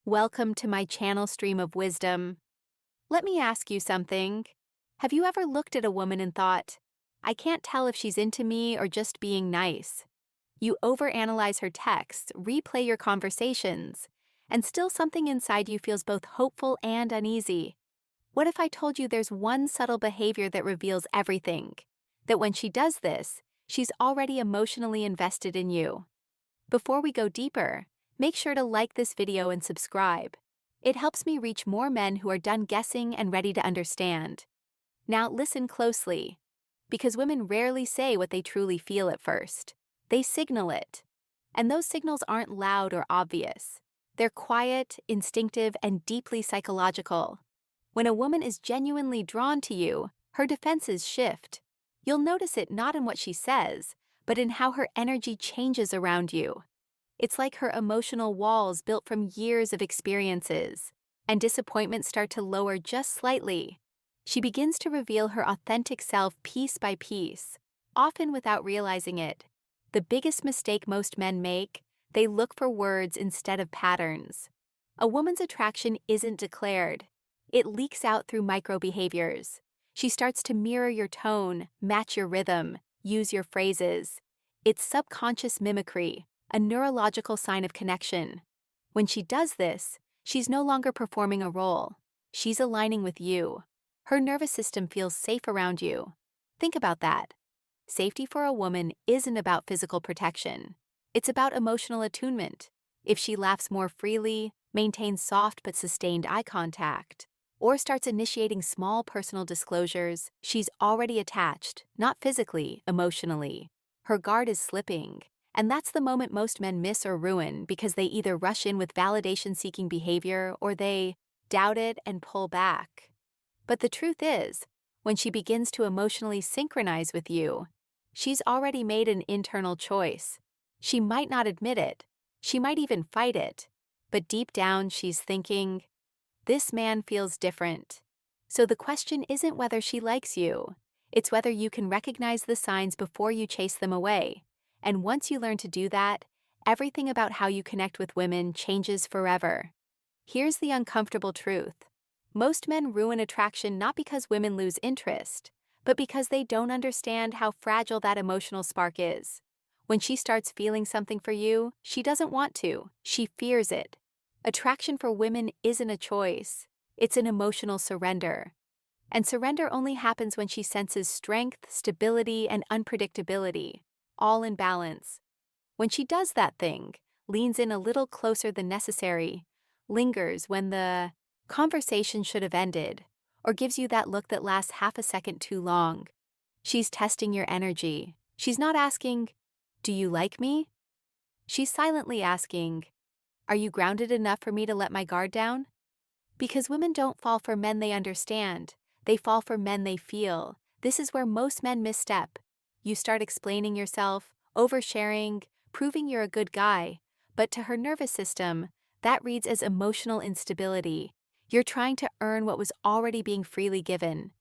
Welcome to my channel stream of wisdom. Let me ask you something. Have you ever looked at a woman and thought, I can't tell if she's into me or just being nice? You overanalyze her texts, replay your conversations, and still something inside you feels both hopeful and uneasy. What if I told you there's one subtle behavior that reveals everything? That when she does this, she's already emotionally invested in you. Before we go deeper, make sure to like this video and subscribe. It helps me reach more men who are done guessing and ready to understand. Now listen closely, because women rarely say what they truly feel at first. They signal it. And those signals aren't loud or obvious. They're quiet, instinctive, and deeply psychological. When a woman is genuinely drawn to you, her defenses shift. You'll notice it not in what she says, but in how her energy changes around you. It's like her emotional walls built from years of experiences, and disappointments start to lower just slightly. She begins to reveal her authentic self piece by piece, often without realizing it. The biggest mistake most men make, they look for words instead of patterns. A woman's attraction isn't declared. It leaks out through micro-behaviors. She starts to mirror your tone, match your rhythm, use your phrases. It's subconscious mimicry, a neurological sign of connection. When she does this, she's no longer performing a role. She's aligning with you. Her nervous system feels safe around you. Think about that. Safety for a woman isn't about physical protection. It's about emotional attunement. If she laughs more freely, maintains soft but sustained eye contact, or starts initiating small personal disclosures, she's already attached, not physically, emotionally. Her guard is slipping, and that's the moment most men miss or ruin because they either rush in with validation-seeking behavior or they doubt it and pull back. But the truth is, when she begins to emotionally synchronize with you, she's already made an internal choice. She might not admit it, she might even fight it, but deep down she's thinking, this man feels different. So the question isn't whether she likes you, it's whether you can recognize the signs before you chase them away. And once you learn to do that, everything about how you connect with women changes forever. Here's the uncomfortable truth. Most men ruin attraction not because women lose interest, but because they don't understand how fragile that emotional spark is. When she starts feeling something for you, she doesn't want to, she fears it. Attraction for women isn't a choice, it's an emotional surrender. And surrender only happens when she senses strength, stability, and unpredictability, all in balance. When she does that thing, leans in a little closer than necessary, lingers when the conversation should have ended, or gives you that look that lasts half a second too long. She's testing your energy. She's not asking, do you like me? She's silently asking, are you grounded enough for me to let my guard down? Because women don't fall for men they understand. They fall for men they feel. This is where most men misstep. You start explaining yourself, oversharing, proving you're a good guy, but to her nervous system, that reads as emotional instability. You're trying to earn what was already being freely given.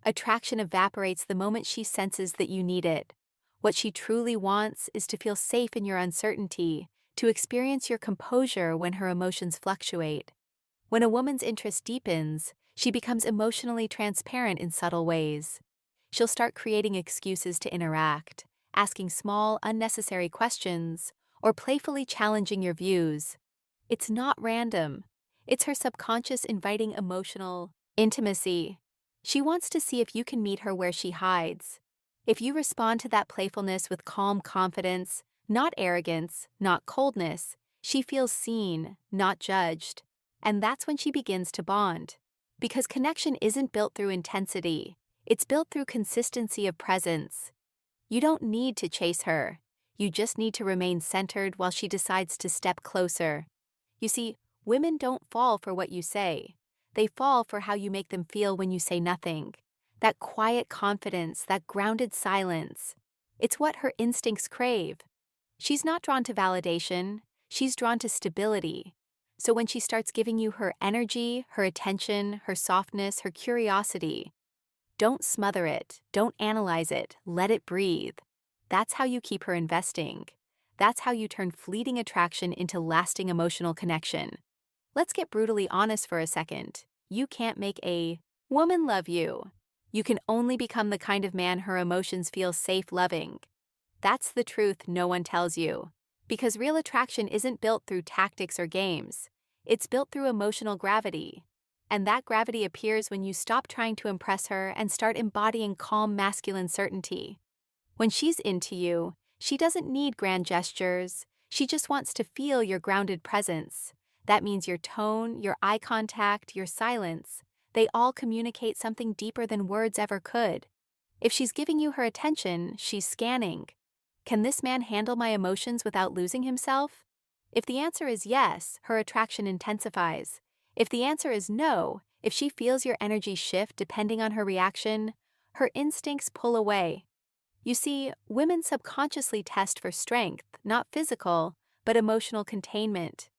Attraction evaporates the moment she senses that you need it. What she truly wants is to feel safe in your uncertainty, to experience your composure when her emotions fluctuate. When a woman's interest deepens, she becomes emotionally transparent in subtle ways. She'll start creating excuses to interact, asking small, unnecessary questions, or playfully challenging your views. It's not random. It's her subconscious inviting emotional intimacy. She wants to see if you can meet her where she hides. If you respond to that playfulness with calm confidence, not arrogance, not coldness, she feels seen, not judged. And that's when she begins to bond. Because connection isn't built through intensity, it's built through consistency of presence. You don't need to chase her. You just need to remain centered while she decides to step closer. You see, women don't fall for what you say. They fall for how you make them feel when you say nothing. That quiet confidence, that grounded silence. It's what her instincts crave. She's not drawn to validation, she's drawn to stability. So when she starts giving you her energy, her attention, her softness, her curiosity, don't smother it, don't analyze it, let it breathe. That's how you keep her investing. That's how you turn fleeting attraction into lasting emotional connection. Let's get brutally honest for a second. You can't make a woman love you. You can only become the kind of man her emotions feel safe loving. That's the truth no one tells you. Because real attraction isn't built through tactics or games. It's built through emotional gravity. And that gravity appears when you stop trying to impress her and start embodying calm masculine certainty. When she's into you, she doesn't need grand gestures. She just wants to feel your grounded presence. That means your tone, your eye contact, your silence. They all communicate something deeper than words ever could. If she's giving you her attention, she's scanning. Can this man handle my emotions without losing himself? If the answer is yes, her attraction intensifies. If the answer is no, if she feels your energy shift depending on her reaction, her instincts pull away. You see, women subconsciously test for strength, not physical, but emotional containment.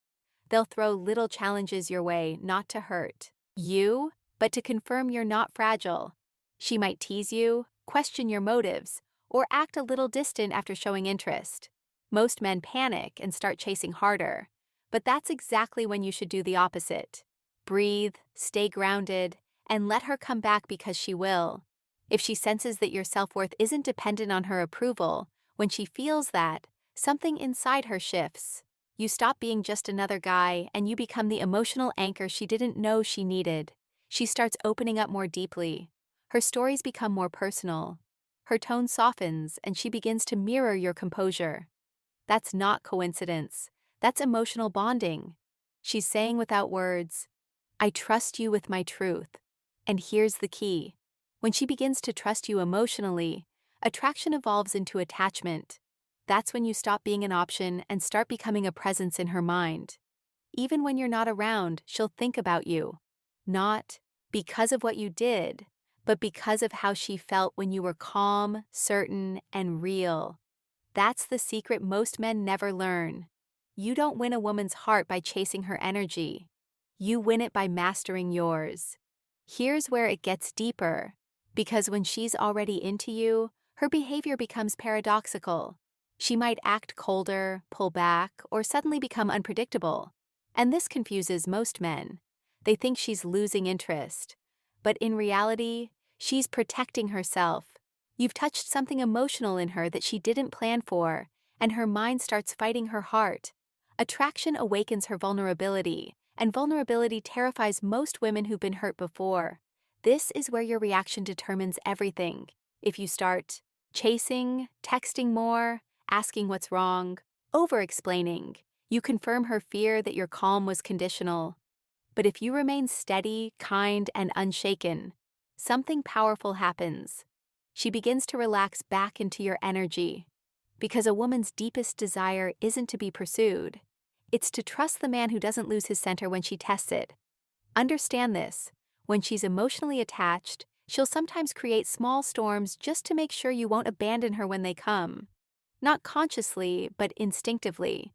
They'll throw little challenges your way, not to hurt you, but to confirm you're not fragile. She might tease you, question your motives, or act a little distant after showing interest. Most men panic and start chasing harder, but that's exactly when you should do the opposite. Breathe, stay grounded, and let her come back because she will. If she senses that your self-worth isn't dependent on her approval, when she feels that, something inside her shifts. You stop being just another guy and you become the emotional anchor she didn't know she needed. She starts opening up more deeply. Her stories become more personal. Her tone softens and she begins to mirror your composure. That's not coincidence. That's emotional bonding. She's saying without words, I trust you with my truth. And here's the key. When she begins to trust you emotionally, attraction evolves into attachment. That's when you stop being an option and start becoming a presence in her mind. Even when you're not around, she'll think about you. Not because of what you did, but because of how she felt when you were calm, certain, and real. That's the secret most men never learn. You don't win a woman's heart by chasing her energy. You win it by mastering yours. Here's where it gets deeper. Because when she's already into you, her behavior becomes paradoxical. She might act colder, pull back, or suddenly become unpredictable. And this confuses most men. They think she's losing interest. But in reality, she's protecting herself. You've touched something emotional in her that she didn't plan for, and her mind starts fighting her heart. Attraction awakens her vulnerability, and vulnerability terrifies most women who've been hurt before. This is where your reaction determines everything. If you start chasing, texting more, asking what's wrong, over-explaining, you confirm her fear that your calm was conditional. But if you remain steady, kind, and unshaken, something powerful happens. She begins to relax back into your energy. Because a woman's deepest desire isn't to be pursued. It's to trust the man who doesn't lose his center when she tests it. Understand this. When she's emotionally attached, she'll sometimes create small storms just to make sure you won't abandon her when they come. Not consciously, but instinctively.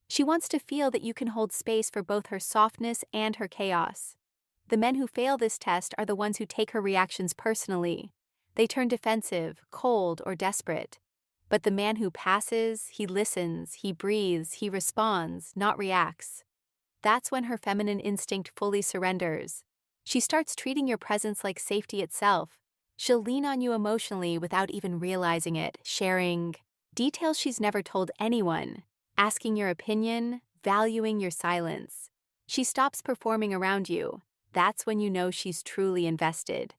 She wants to feel that you can hold space for both her softness and her chaos. The men who fail this test are the ones who take her reactions personally. They turn defensive, cold, or desperate. But the man who passes, he listens, he breathes, he responds, not reacts. That's when her feminine instinct fully surrenders. She starts treating your presence like safety itself. She'll lean on you emotionally without even realizing it, sharing details she's never told anyone, asking your opinion, valuing your silence. She stops performing around you. That's when you know she's truly invested.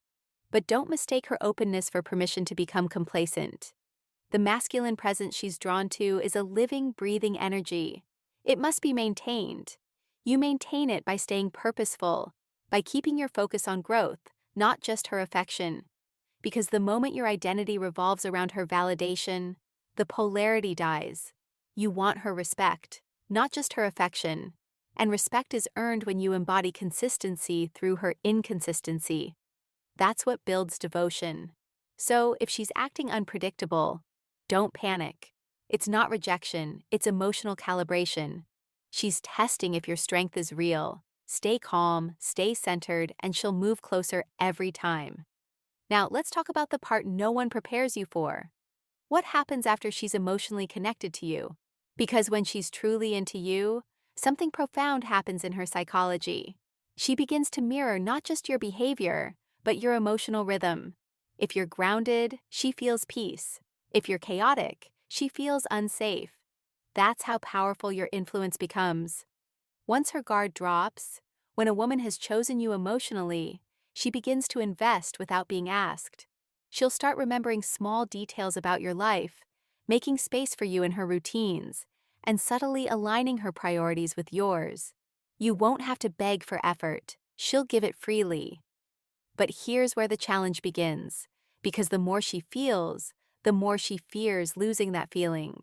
But don't mistake her openness for permission to become complacent. The masculine presence she's drawn to is a living, breathing energy. It must be maintained. You maintain it by staying purposeful, by keeping your focus on growth, not just her affection. Because the moment your identity revolves around her validation, the polarity dies. You want her respect, not just her affection. And respect is earned when you embody consistency through her inconsistency. That's what builds devotion. So if she's acting unpredictable, don't panic. It's not rejection, it's emotional calibration. She's testing if your strength is real. Stay calm, stay centered, and she'll move closer every time. Now, let's talk about the part no one prepares you for. What happens after she's emotionally connected to you? Because when she's truly into you, something profound happens in her psychology. She begins to mirror not just your behavior, but your emotional rhythm. If you're grounded, she feels peace. If you're chaotic, she feels unsafe. That's how powerful your influence becomes. Once her guard drops, when a woman has chosen you emotionally, she begins to invest without being asked. She'll start remembering small details about your life, making space for you in her routines, and subtly aligning her priorities with yours. You won't have to beg for effort, she'll give it freely. But here's where the challenge begins, because the more she feels, the more she fears losing that feeling.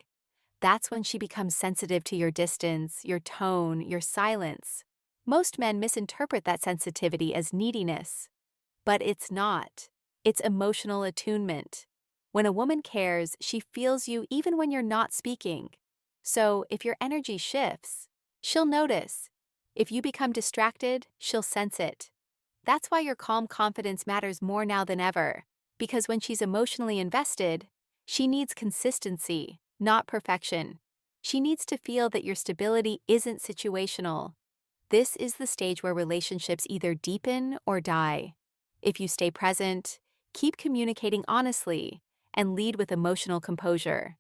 That's when she becomes sensitive to your distance, your tone, your silence. Most men misinterpret that sensitivity as neediness. But it's not. It's emotional attunement. When a woman cares, she feels you even when you're not speaking. So, if your energy shifts, she'll notice. If you become distracted, she'll sense it. That's why your calm confidence matters more now than ever, because when she's emotionally invested, she needs consistency, not perfection. She needs to feel that your stability isn't situational. This is the stage where relationships either deepen or die. If you stay present, keep communicating honestly, and lead with emotional composure,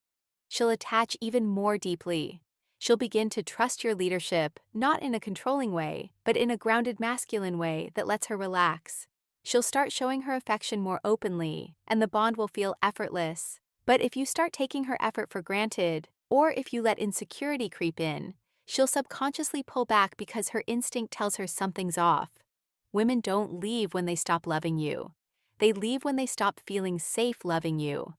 she'll attach even more deeply. She'll begin to trust your leadership, not in a controlling way, but in a grounded masculine way that lets her relax. She'll start showing her affection more openly, and the bond will feel effortless. But if you start taking her effort for granted, or if you let insecurity creep in, she'll subconsciously pull back because her instinct tells her something's off. Women don't leave when they stop loving you. They leave when they stop feeling safe loving you.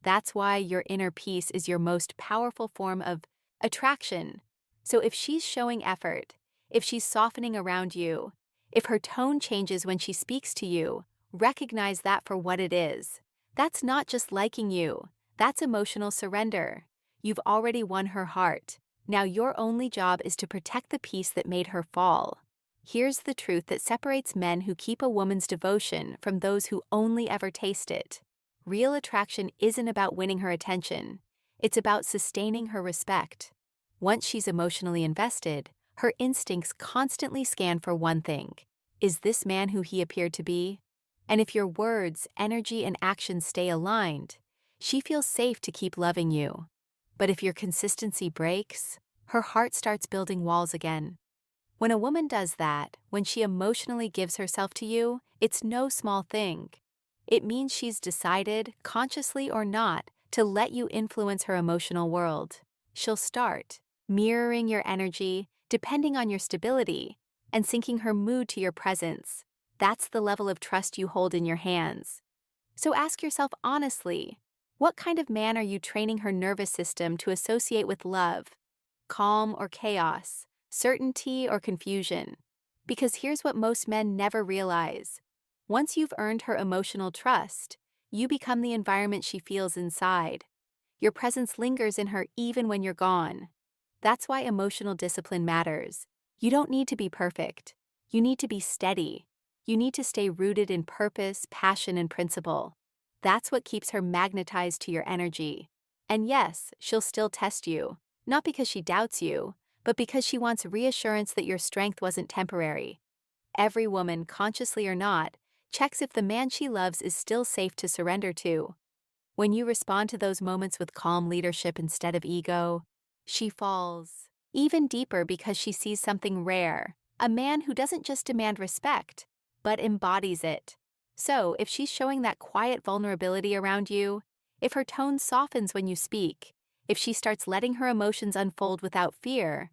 That's why your inner peace is your most powerful form of attraction. So if she's showing effort, if she's softening around you, if her tone changes when she speaks to you, recognize that for what it is. That's not just liking you, that's emotional surrender. You've already won her heart. Now your only job is to protect the piece that made her fall. Here's the truth that separates men who keep a woman's devotion from those who only ever taste it. Real attraction isn't about winning her attention. It's about sustaining her respect. Once she's emotionally invested, her instincts constantly scan for one thing. Is this man who he appeared to be? And if your words, energy, and actions stay aligned, she feels safe to keep loving you. But if your consistency breaks, her heart starts building walls again. When a woman does that, when she emotionally gives herself to you, it's no small thing. It means she's decided, consciously or not, to let you influence her emotional world. She'll start mirroring your energy, depending on your stability, and syncing her mood to your presence. That's the level of trust you hold in your hands. So ask yourself honestly, what kind of man are you training her nervous system to associate with love? Calm or chaos? Certainty or confusion? Because here's what most men never realize. Once you've earned her emotional trust, you become the environment she feels inside. Your presence lingers in her even when you're gone. That's why emotional discipline matters. You don't need to be perfect. You need to be steady. You need to stay rooted in purpose, passion, and principle. That's what keeps her magnetized to your energy. And yes, she'll still test you, not because she doubts you, but because she wants reassurance that your strength wasn't temporary. Every woman, consciously or not, checks if the man she loves is still safe to surrender to. When you respond to those moments with calm leadership instead of ego, she falls even deeper because she sees something rare, a man who doesn't just demand respect, but embodies it. So, if she's showing that quiet vulnerability around you, if her tone softens when you speak, if she starts letting her emotions unfold without fear,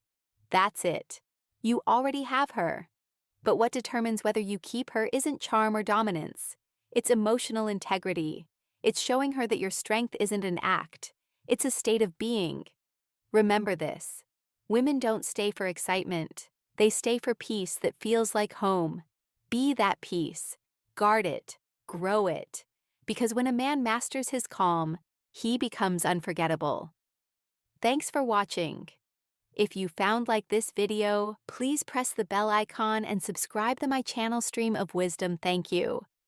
that's it. You already have her. But what determines whether you keep her isn't charm or dominance. It's emotional integrity. It's showing her that your strength isn't an act. It's a state of being. Remember this. Women don't stay for excitement. They stay for peace that feels like home. Be that peace. Guard it. Grow it. Because when a man masters his calm, he becomes unforgettable. Thanks for watching. If you found like this video, please press the bell icon and subscribe to my channel Stream of Wisdom. Thank you.